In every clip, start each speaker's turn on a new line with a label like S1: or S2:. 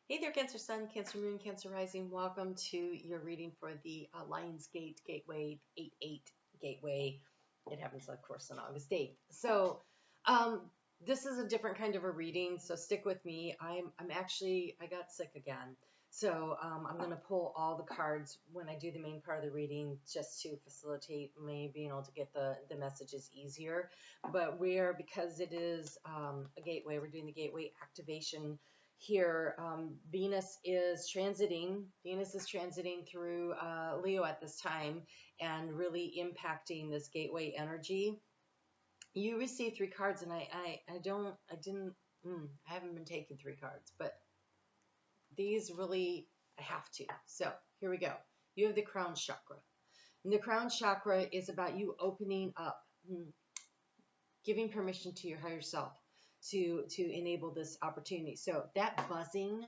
S1: Hey there, Cancer Sun, Cancer Moon, Cancer Rising. Welcome to your reading for the Lions Gate Gateway 8-8 Gateway. It happens, of course, on August 8th. So, um, this is a different kind of a reading, so stick with me. I got sick again. So, I'm going to pull all the cards when I do the main part of the reading just to facilitate me being able to get the messages easier. But because it is a gateway, we're doing the gateway activation here. Venus is transiting. Venus is transiting through Leo at this time and really impacting this gateway energy. You received three cards, and I haven't been taking three cards, but these really I have to. So here we go. You have the crown chakra, and the crown chakra is about you opening up, giving permission to your higher self to enable this opportunity. So that buzzing,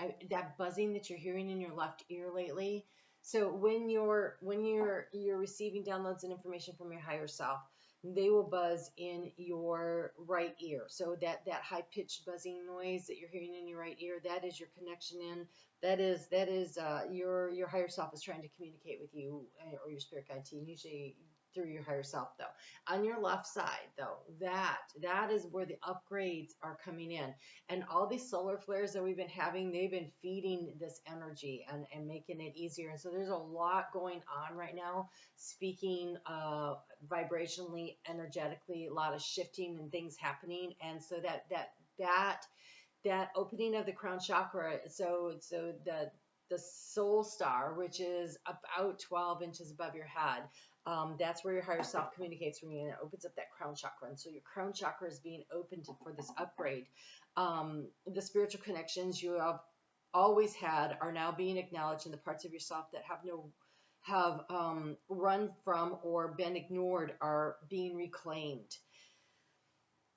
S1: that you're hearing in your left ear lately. So when you're receiving downloads and information from your higher self, they will buzz in your right ear. So that high pitched buzzing noise that you're hearing in your right ear, that is your connection in. That is your higher self is trying to communicate with you, or your spirit guide team. Usually through your higher self, though. On your left side, though, that is where the upgrades are coming in. And all these solar flares that we've been having, they've been feeding this energy and making it easier. And so there's a lot going on right now, speaking vibrationally, energetically, a lot of shifting and things happening. And so that opening of the crown chakra, so the soul star, which is about 12 inches above your head, that's where your higher self communicates from you, and it opens up that crown chakra. And so your crown chakra is being opened for this upgrade. The spiritual connections you have always had are now being acknowledged, in the parts of yourself that have run from or been ignored are being reclaimed.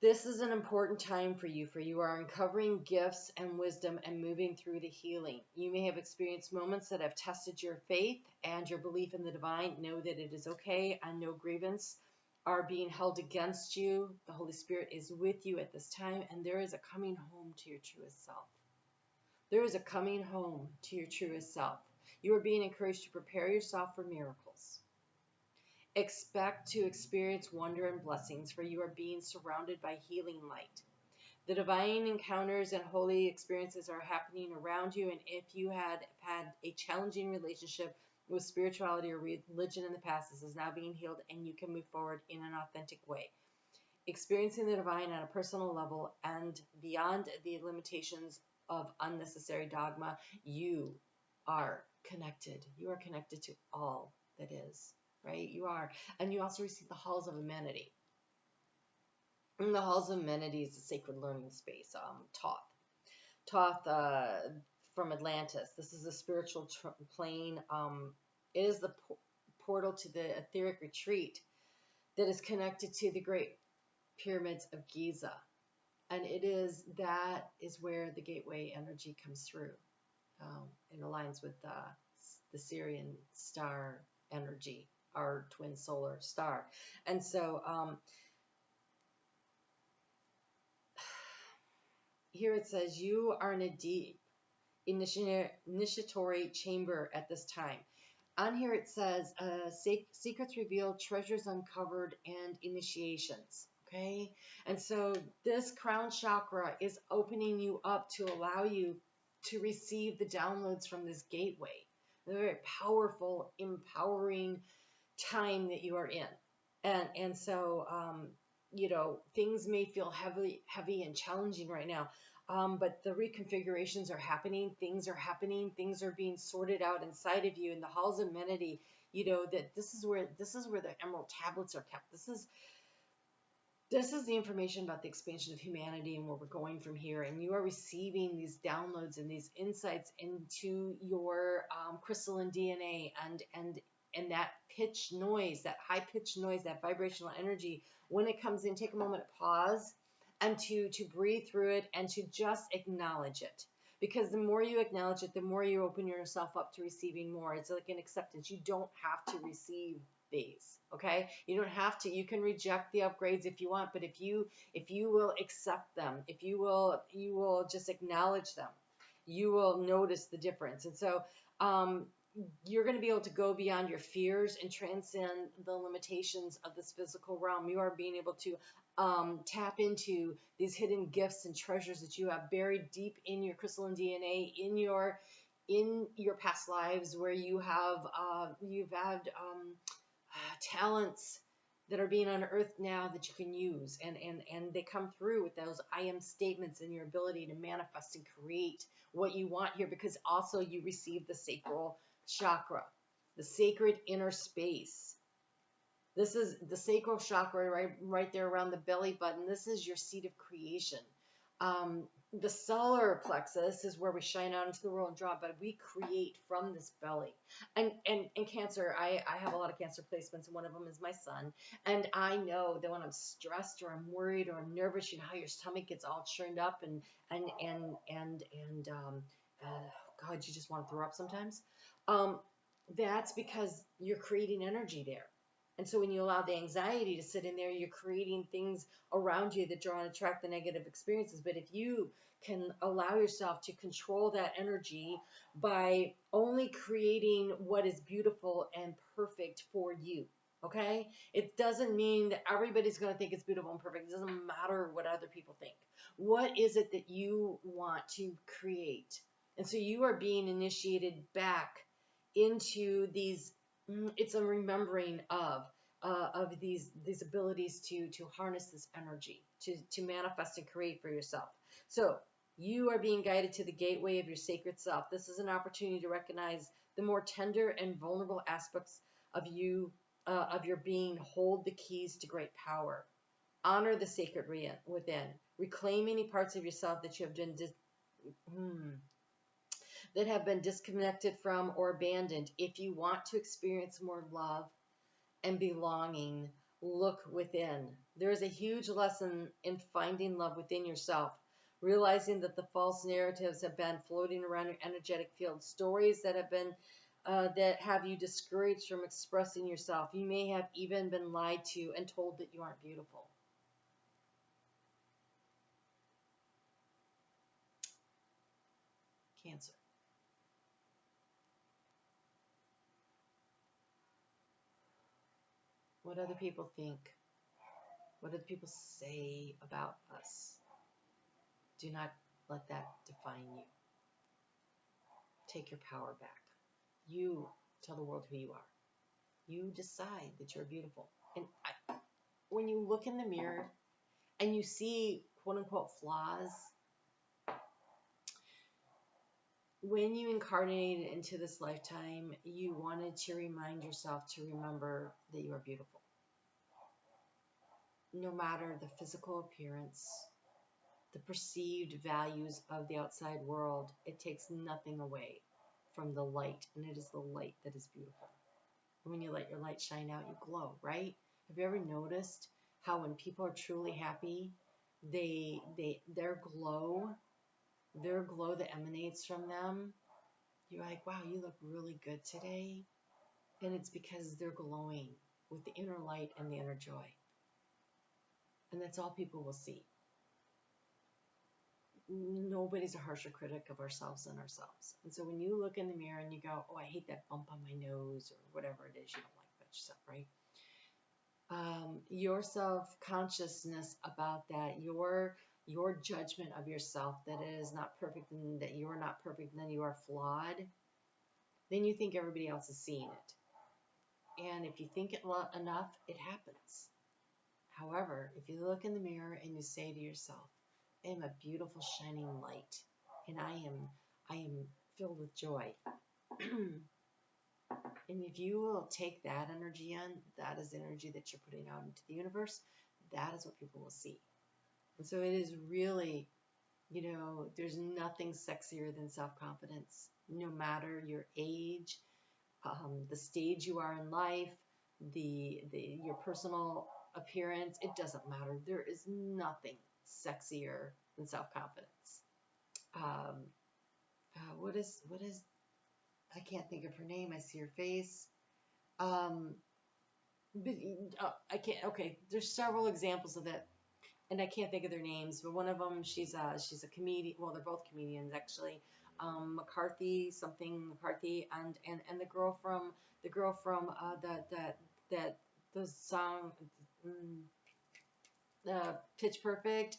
S1: This is an important time for you are uncovering gifts and wisdom and moving through the healing. You may have experienced moments that have tested your faith and your belief in the divine. Know that it is okay, and no grievance are being held against you. The Holy Spirit is with you at this time, and there is a coming home to your truest self. There is a coming home to your truest self. You are being encouraged to prepare yourself for miracles. Expect to experience wonder and blessings, for you are being surrounded by healing light. The divine encounters and holy experiences are happening around you, and if you had a challenging relationship with spirituality or religion in the past, this is now being healed, and you can move forward in an authentic way. Experiencing the divine on a personal level and beyond the limitations of unnecessary dogma, you are connected. You are connected to all that is. Right? You are. And you also receive the halls of amenity. And the halls of amenity is a sacred learning space. Thoth from Atlantis. This is a spiritual plane. It is the portal to the etheric retreat that is connected to the great pyramids of Giza. And that is where the gateway energy comes through. It aligns with the Syrian star energy, our twin solar star. And so here it says you are in a deep initiatory chamber at this time. On here it says secrets revealed, treasures uncovered, and initiations. Okay, and so this crown chakra is opening you up to allow you to receive the downloads from this gateway. A very powerful, empowering time that you are in. And so things may feel heavy and challenging right now, but the reconfigurations are happening. Things are being sorted out inside of you. In the halls of amenity, that this is where the emerald tablets are kept. This is the information about the expansion of humanity and where we're going from here. And you are receiving these downloads and these insights into your crystalline DNA and that pitch noise, that high pitched noise, that vibrational energy. When it comes in, take a moment to pause and to breathe through it and to just acknowledge it. Because the more you acknowledge it, the more you open yourself up to receiving more. It's like an acceptance. You don't have to receive these, okay? You don't have to. You can reject the upgrades if you want, but if you will accept them, if you will just acknowledge them, you will notice the difference. And so you're going to be able to go beyond your fears and transcend the limitations of this physical realm. You are being able to tap into these hidden gifts and treasures that you have buried deep in your crystalline DNA, in your past lives, where you've had talents that are being unearthed now that you can use, and they come through with those I am statements and your ability to manifest and create what you want here, because also you receive the sacral chakra, the sacred inner space. This is the sacral chakra, right there around the belly button. This is your seat of creation. The solar plexus is where we shine out into the world and draw, but we create from this belly. And Cancer, I have a lot of Cancer placements, and one of them is my son. And I know that when I'm stressed or I'm worried or I'm nervous, you know how your stomach gets all churned up and God, you just want to throw up sometimes. That's because you're creating energy there. And so when you allow the anxiety to sit in there, you're creating things around you that draw and attract the negative experiences. But if you can allow yourself to control that energy by only creating what is beautiful and perfect for you, okay? It doesn't mean that everybody's going to think it's beautiful and perfect. It doesn't matter what other people think. What is it that you want to create? And so you are being initiated back into these, it's a remembering of these abilities to harness this energy, to manifest and create for yourself. So you are being guided to the gateway of your sacred self. This is an opportunity to recognize the more tender and vulnerable aspects of you, of your being. Hold the keys to great power. Honor the sacred within. Reclaim any parts of yourself that you have been that have been disconnected from or abandoned. If you want to experience more love and belonging, look within. There is a huge lesson in finding love within yourself, realizing that the false narratives have been floating around your energetic field, stories that have been that have you discouraged from expressing yourself. You may have even been lied to and told that you aren't beautiful. Cancer. What other people think, what other people say about us, do not let that define you. Take your power back. You tell the world who you are. You decide that you're beautiful. And when you look in the mirror and you see quote unquote flaws, when you incarnated into this lifetime, you wanted to remind yourself to remember that you are beautiful. No matter the physical appearance, the perceived values of the outside world, it takes nothing away from the light, and it is the light that is beautiful. And when you let your light shine out, you glow, right? Have you ever noticed how when people are truly happy, their glow that emanates from them, you're like, wow, you look really good today. And it's because they're glowing with the inner light and the inner joy. And that's all people will see. Nobody's a harsher critic of ourselves than ourselves. And so when you look in the mirror and you go, oh, I hate that bump on my nose, or whatever it is you don't like about yourself, right? Your self-consciousness about that, your judgment of yourself that it is not perfect and that you are not perfect and that you are flawed, then you think everybody else is seeing it. And if you think it enough, it happens. However, if you look in the mirror and you say to yourself, I am a beautiful shining light, and I am filled with joy. And if you will take that energy in, that is energy that you're putting out into the universe. That is what people will see. And so it is really, there's nothing sexier than self-confidence. No matter your age, the stage you are in life, your personal appearance, it doesn't matter. There is nothing sexier than self-confidence. What is I can't think of her name. I see her face. But I can't. Okay, there's several examples of that, and I can't think of their names. But one of them, she's a comedian. Well, they're both comedians actually. McCarthy, something McCarthy, and the girl from the song, Pitch Perfect.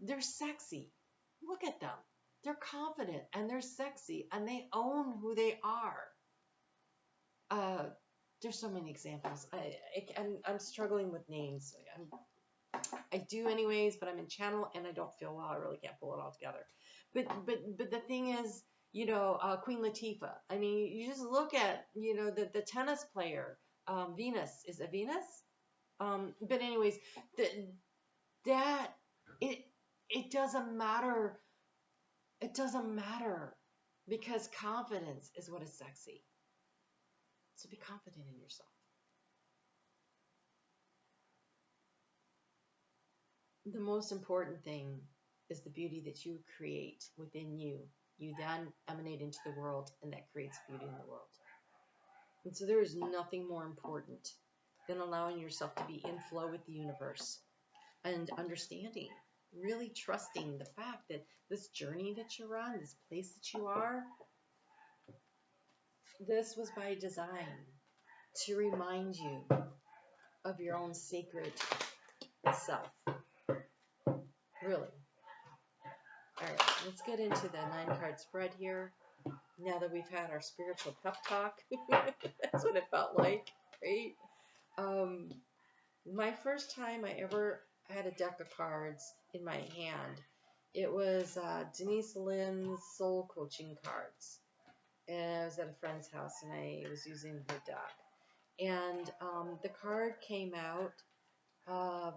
S1: They're sexy. Look at them. They're confident and they're sexy and they own who they are. There's so many examples. I'm struggling with names. I do anyways, but I'm in channel and I don't feel well. I really can't pull it all together. But the thing is, Queen Latifah. I mean, you just look at, the tennis player, Venus. Is it Venus? But anyways, it doesn't matter. It doesn't matter because confidence is what is sexy. So be confident in yourself. The most important thing is the beauty that you create within you. You then emanate into the world, and that creates beauty in the world. And so there is nothing more important than allowing yourself to be in flow with the universe and understanding, really trusting the fact that this journey that you're on, this place that you are, this was by design to remind you of your own sacred self. Really. All right, let's get into the 9-card spread here. Now that we've had our spiritual pep talk, that's what it felt like, right? My first time I ever had a deck of cards in my hand, it was Denise Linn's Soul Coaching cards. And I was at a friend's house and I was using her deck. And the card came out,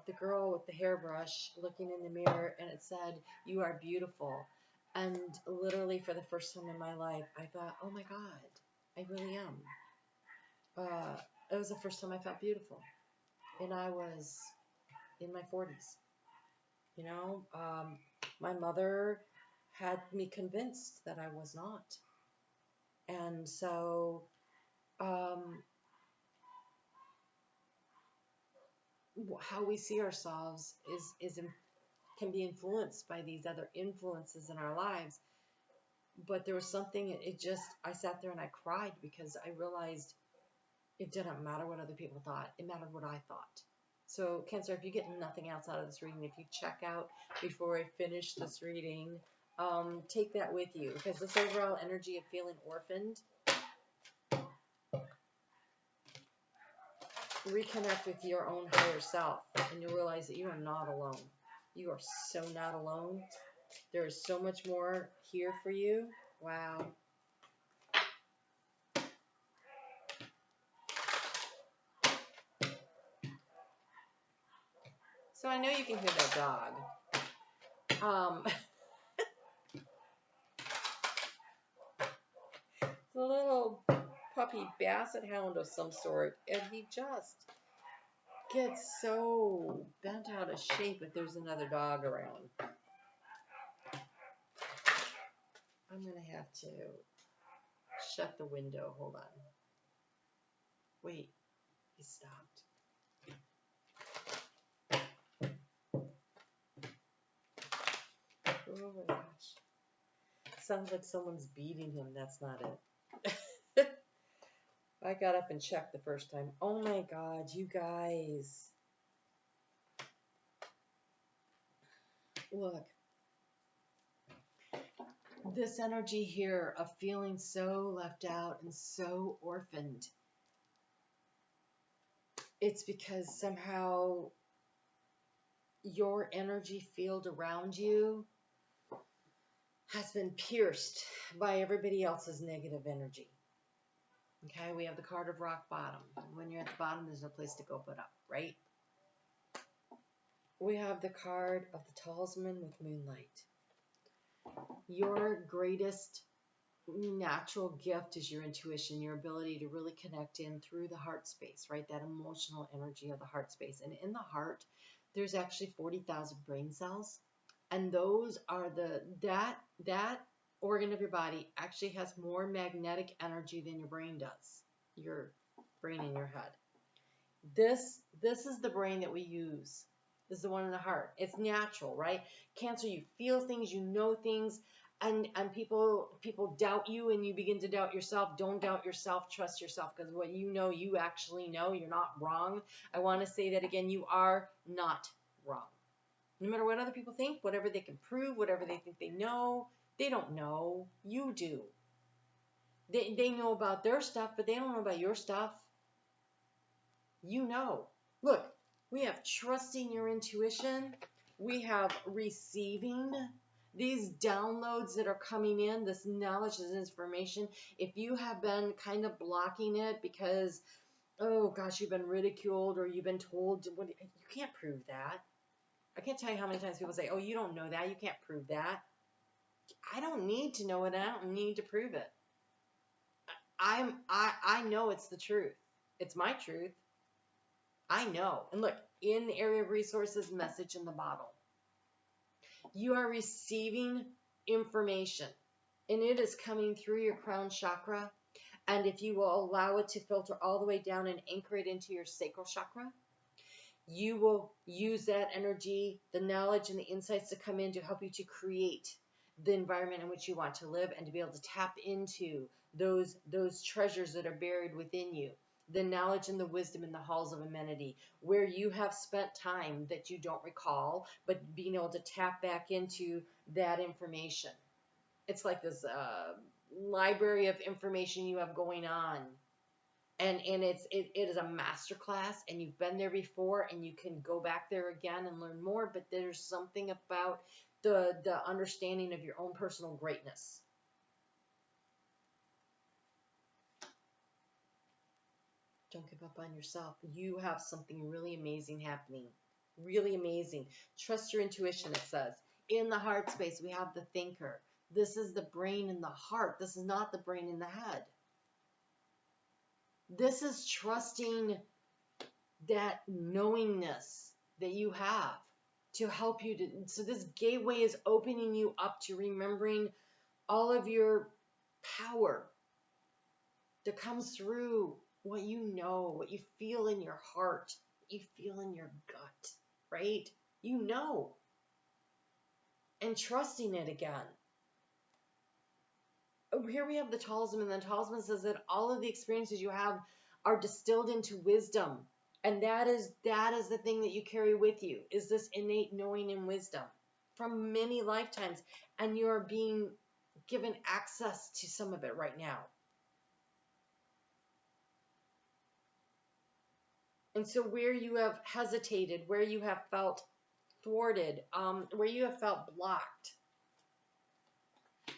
S1: the girl with the hairbrush looking in the mirror, and it said, "You are beautiful." And literally for the first time in my life, I thought, oh my God, I really am. It was the first time I felt beautiful. And I was in my 40s. My mother had me convinced that I was not. And so, how we see ourselves can be influenced by these other influences in our lives. But there was something, I sat there and I cried because I realized it didn't matter what other people thought. It mattered what I thought. So, Cancer, if you get nothing else out of this reading, if you check out before I finish this reading, take that with you. Because this overall energy of feeling orphaned, reconnect with your own higher self, and you'll realize that you are not alone. You are so not alone. There is so much more here for you. Wow. So I know you can hear that dog. It's a little puppy basset hound of some sort, and he just gets so bent out of shape if there's another dog around. I'm going to have to shut the window. Hold on. Wait, he stopped. Oh my gosh. Sounds like someone's beating him. That's not it. I got up and checked the first time. Oh my God, you guys. Look. This energy here of feeling so left out and so orphaned. It's because somehow your energy field around you has been pierced by everybody else's negative energy. Okay, we have the card of rock bottom. When you're at the bottom, there's no place to go but up, right? We have the card of the talisman with moonlight. Your greatest natural gift is your intuition, your ability to really connect in through the heart space, right? That emotional energy of the heart space. And in the heart, there's actually 40,000 brain cells. And those are that organ of your body actually has more magnetic energy than your brain does. Your brain in your head. This is the brain that we use. This is the one in the heart. It's natural, right? Cancer, you feel things, you know things. and people doubt you, and you begin to doubt yourself. Don't doubt yourself. Trust yourself, because what you know, you actually know. You're not wrong. I want to say that again. You are not wrong. No matter what other people think, whatever they can prove, whatever they think they know, they don't know. You do. They know about their stuff, but they don't know about your stuff. You know. Look, we have trusting your intuition. We have receiving these downloads that are coming in, this knowledge, this information. If you have been kind of blocking it because, oh gosh, you've been ridiculed or you've been told, you can't prove that. I can't tell you how many times people say, oh, you don't know that. You can't prove that. I don't need to know it. I don't need to prove it. I know it's the truth. It's my truth. I know. And look, in the area of resources, message in the bottle. You are receiving information, and it is coming through your crown chakra. And if you will allow it to filter all the way down and anchor it into your sacral chakra, you will use that energy, the knowledge, and the insights to come in to help you to create the environment in which you want to live, and to be able to tap into those treasures that are buried within you. The knowledge and the wisdom in the halls of amenity, where you have spent time that you don't recall, but being able to tap back into that information. It's like this library of information you have going on. And it is a master class, and you've been there before, and you can go back there again and learn more, but there's something about the understanding of your own personal greatness. Don't give up on yourself. You have something really amazing happening. Really amazing. Trust your intuition, it says. In the heart space, we have the thinker. This is the brain in the heart. This is not the brain in the head. This is trusting that knowingness that you have to help you to. So this gateway is opening you up to remembering all of your power that comes through what you know, what you feel in your heart, what you feel in your gut, right? You know. And trusting it again. Here we have the talisman, and the talisman says that all of the experiences you have are distilled into wisdom. And that is the thing that you carry with you, is this innate knowing and wisdom from many lifetimes. And you are being given access to some of it right now. And so where you have hesitated, where you have felt thwarted, where you have felt blocked,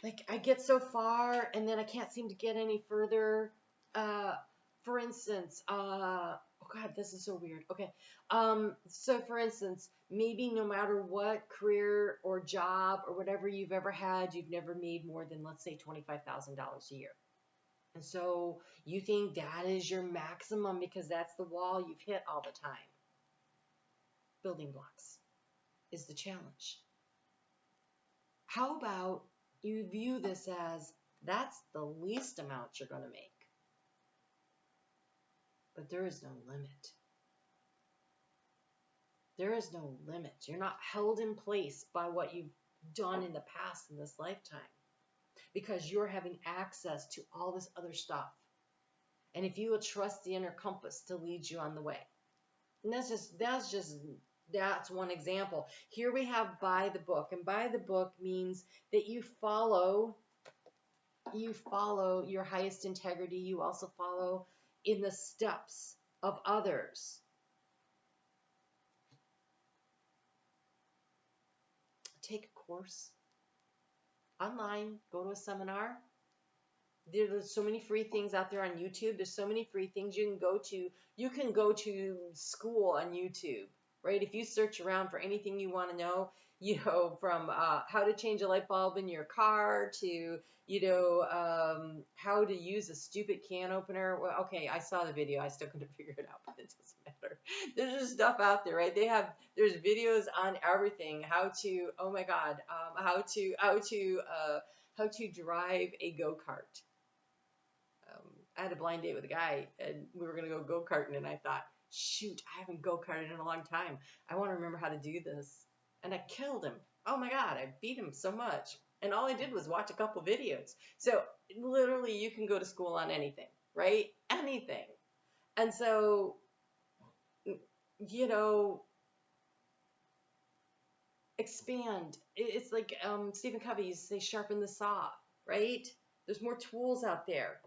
S1: like I get so far and then I can't seem to get any further. For instance, oh God, this is so weird. Okay. So for instance, maybe no matter what career or job or whatever you've ever had, you've never made more than, let's say, $25,000 a year. And so you think that is your maximum because that's the wall you've hit all the time. Building blocks is the challenge. How about you view this as that's the least amount you're going to make? But there is no limit. There is no limit. You're not held in place by what you've done in the past in this lifetime, because you're having access to all this other stuff. And if you will trust the inner compass to lead you on the way. And that's one example. Here we have by the book. And by the book means that you follow your highest integrity. You also follow in the steps of others. Take a course online, go to a seminar. There's so many free things out there on YouTube. There's so many free things you can go to. You can go to school on YouTube, right? If you search around for anything you want to know, from how to change a light bulb in your car to, how to use a stupid can opener. Well, okay, I saw the video. I still couldn't figure it out, but it doesn't matter. There's just stuff out there, right? There's videos on everything. How to, oh my God, how to drive a go-kart. I had a blind date with a guy, and we were going to go go-karting, and I thought, shoot, I haven't go-karted in a long time. I want to remember how to do this. And I killed him. Oh my God, I beat him so much. And all I did was watch a couple videos. So literally you can go to school on anything, right? Anything. And so, you know, expand. It's like Stephen Covey used to say, sharpen the saw, right? There's more tools out there.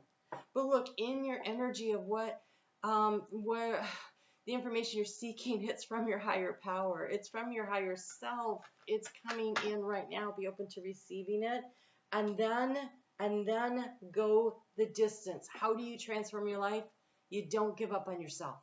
S1: But look, in your energy of where the information you're seeking, it's from your higher power. It's from your higher self. It's coming in right now. Be open to receiving it. And then go the distance. How do you transform your life? You don't give up on yourself.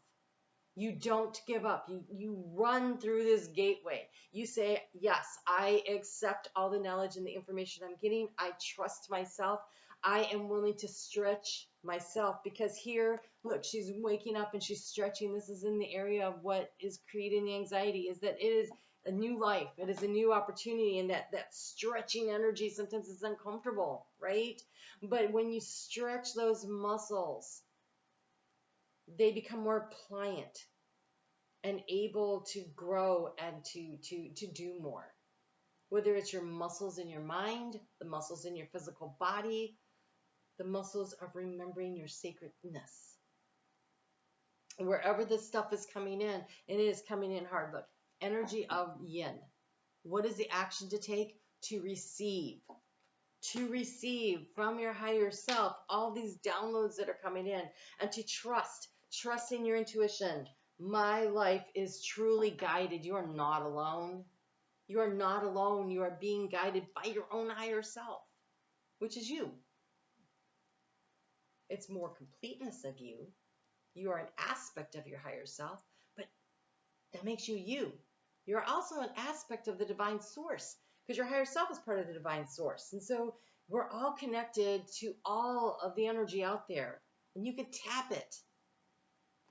S1: You don't give up. You run through this gateway. You say, yes, I accept all the knowledge and the information I'm getting. I trust myself. I am willing to stretch myself, because here, look, she's waking up and she's stretching. This is in the area of what is creating the anxiety, is that it is a new life. It is a new opportunity, and that stretching energy sometimes is uncomfortable, right? But when you stretch those muscles, they become more pliant and able to grow and to do more. Whether it's your muscles in your mind, the muscles in your physical body, the muscles of remembering your sacredness. Wherever this stuff is coming in, and it is coming in hard. Look, energy of yin. What is the action to take? To receive. To receive from your higher self all these downloads that are coming in, and to trust in your intuition. My life is truly guided. You are not alone. You are not alone. You are being guided by your own higher self, which is you. It's more completeness of you. You are an aspect of your higher self, but that makes you you. You're also an aspect of the divine source, because your higher self is part of the divine source. And so we're all connected to all of the energy out there, and you can tap it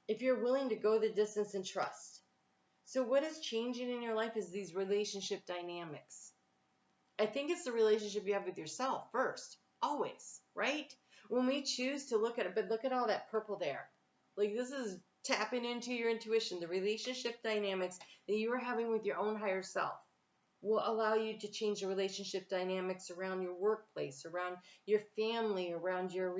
S1: if you're willing to go the distance and trust. So what is changing in your life is these relationship dynamics. I think it's the relationship you have with yourself first, always, right? When we choose to look at it, but look at all that purple there. Like, this is tapping into your intuition. The relationship dynamics that you are having with your own higher self will allow you to change the relationship dynamics around your workplace, around your family, around your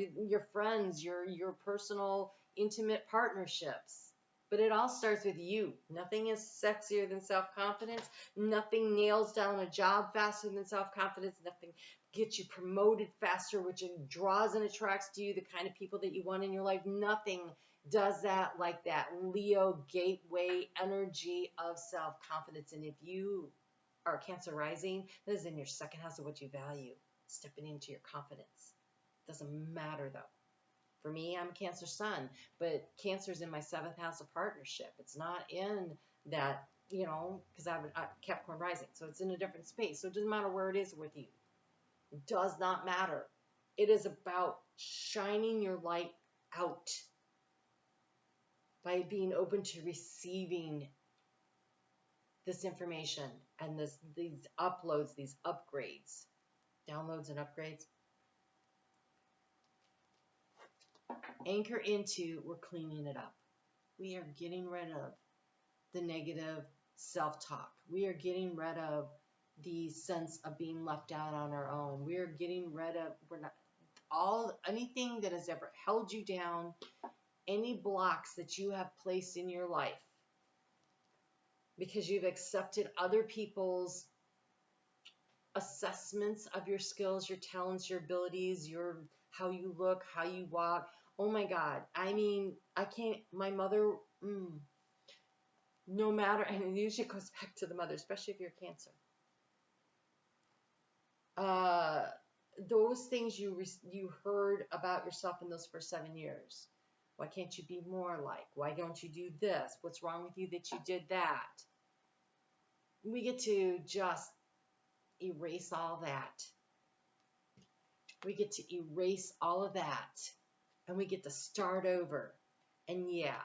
S1: friends, your personal intimate partnerships. But it all starts with you. Nothing is sexier than self-confidence. Nothing nails down a job faster than self-confidence. Nothing gets you promoted faster, which draws and attracts to you the kind of people that you want in your life. Nothing does that like that Leo gateway energy of self-confidence. And if you are Cancer rising, that is in your second house of what you value. Stepping into your confidence. Doesn't matter though. For me, I'm a Cancer sun, but Cancer's in my seventh house of partnership. It's not in that, because I have a Capricorn rising, so it's in a different space. So it doesn't matter where it is with you. It does not matter. It is about shining your light out by being open to receiving this information and these uploads, these upgrades, downloads and upgrades. Anchor into, we're cleaning it up. We are getting rid of the negative self-talk. We are getting rid of the sense of being left out on our own. We are getting rid of anything that has ever held you down, any blocks that you have placed in your life because you've accepted other people's assessments of your skills, your talents, your abilities, how you look, how you walk. Oh my God. I mean, I can't, my mother, no matter, and it usually goes back to the mother, especially if you're Cancer. Those things you heard about yourself in those first 7 years. Why can't you be more like? Why don't you do this? What's wrong with you that you did that? We get to just erase all that. We get to erase all of that. And we get to start over. And yeah,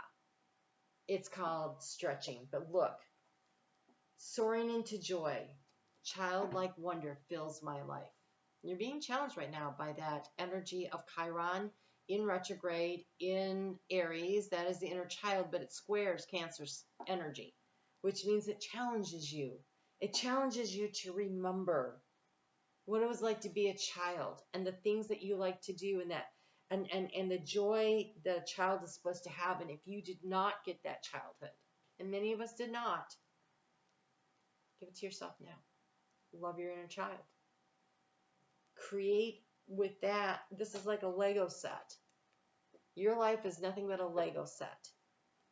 S1: it's called stretching. But look, soaring into joy, childlike wonder fills my life. You're being challenged right now by that energy of Chiron in retrograde in Aries. That is the inner child, but it squares Cancer's energy, which means it challenges you. It challenges you to remember what it was like to be a child and the things that you like to do and that and the joy the child is supposed to have. And if you did not get that childhood, and many of us did not, give it to yourself now. Love your inner child. Create with that. This is like a Lego set. Your life is nothing but a Lego set.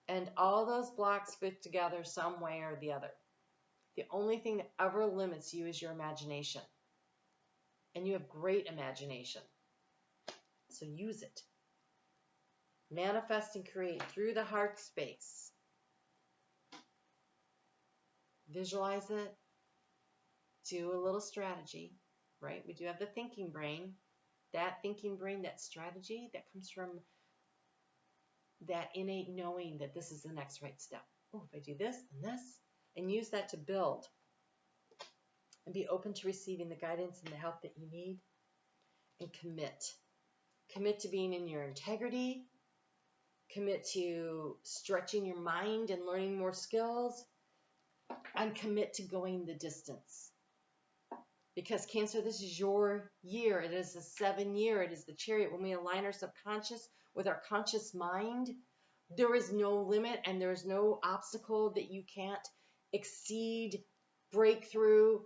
S1: And all those blocks fit together some way or the other. The only thing that ever limits you is your imagination. And you have great imagination. So use it. Manifest and create through the heart space. Visualize it. Do a little strategy, right? We do have the thinking brain. That thinking brain, that strategy, that comes from that innate knowing that this is the next right step. Oh, if I do this and this, and use that to build. And be open to receiving the guidance and the help that you need. And commit. Commit to being in your integrity. Commit to stretching your mind and learning more skills. And commit to going the distance. Because Cancer, this is your year. It is the 7 year. It is the chariot. When we align our subconscious with our conscious mind, there is no limit and there is no obstacle that you can't exceed, break through.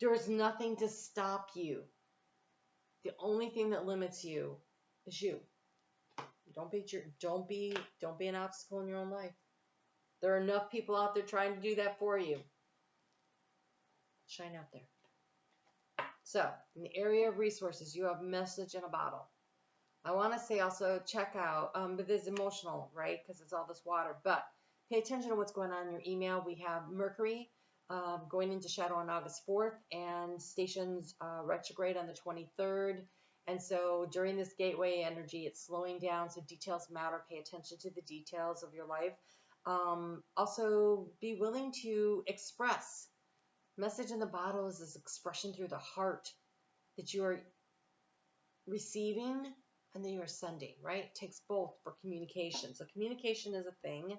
S1: There is nothing to stop you. The only thing that limits you is you. Don't be an obstacle in your own life. There are enough people out there trying to do that for you. Shine out there. So, in the area of resources, you have message in a bottle. I want to say also check out, but it's emotional, right? Because it's all this water. But pay attention to what's going on in your email. We have Mercury going into shadow on August 4th and stations retrograde on the 23rd. And so during this gateway energy, it's slowing down. So details matter. Pay attention to the details of your life. Also, be willing to express. Message in the bottle is this expression through the heart that you are receiving and that you are sending, right? It takes both for communication. So communication is a thing.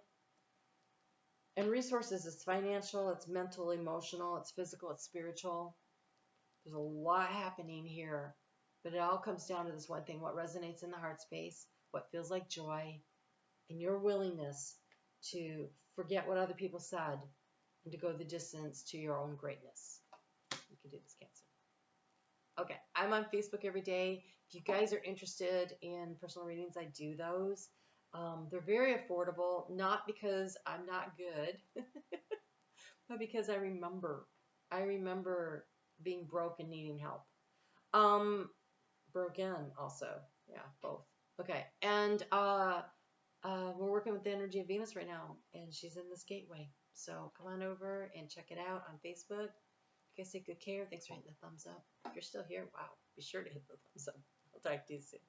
S1: And resources is financial, it's mental, emotional, it's physical, it's spiritual. There's a lot happening here. But it all comes down to this one thing, what resonates in the heart space, what feels like joy, and your willingness to forget what other people said and to go the distance to your own greatness. You can do this, Cancer. Okay, I'm on Facebook every day. If you guys are interested in personal readings, I do those. They're very affordable, not because I'm not good, but because I remember. I remember being broke and needing help. Broken also. Yeah, both. Okay, and we're working with the energy of Venus right now, and she's in this gateway. So come on over and check it out on Facebook. You guys take good care. Thanks for hitting the thumbs up. If you're still here, wow, be sure to hit the thumbs up. I'll talk to you soon.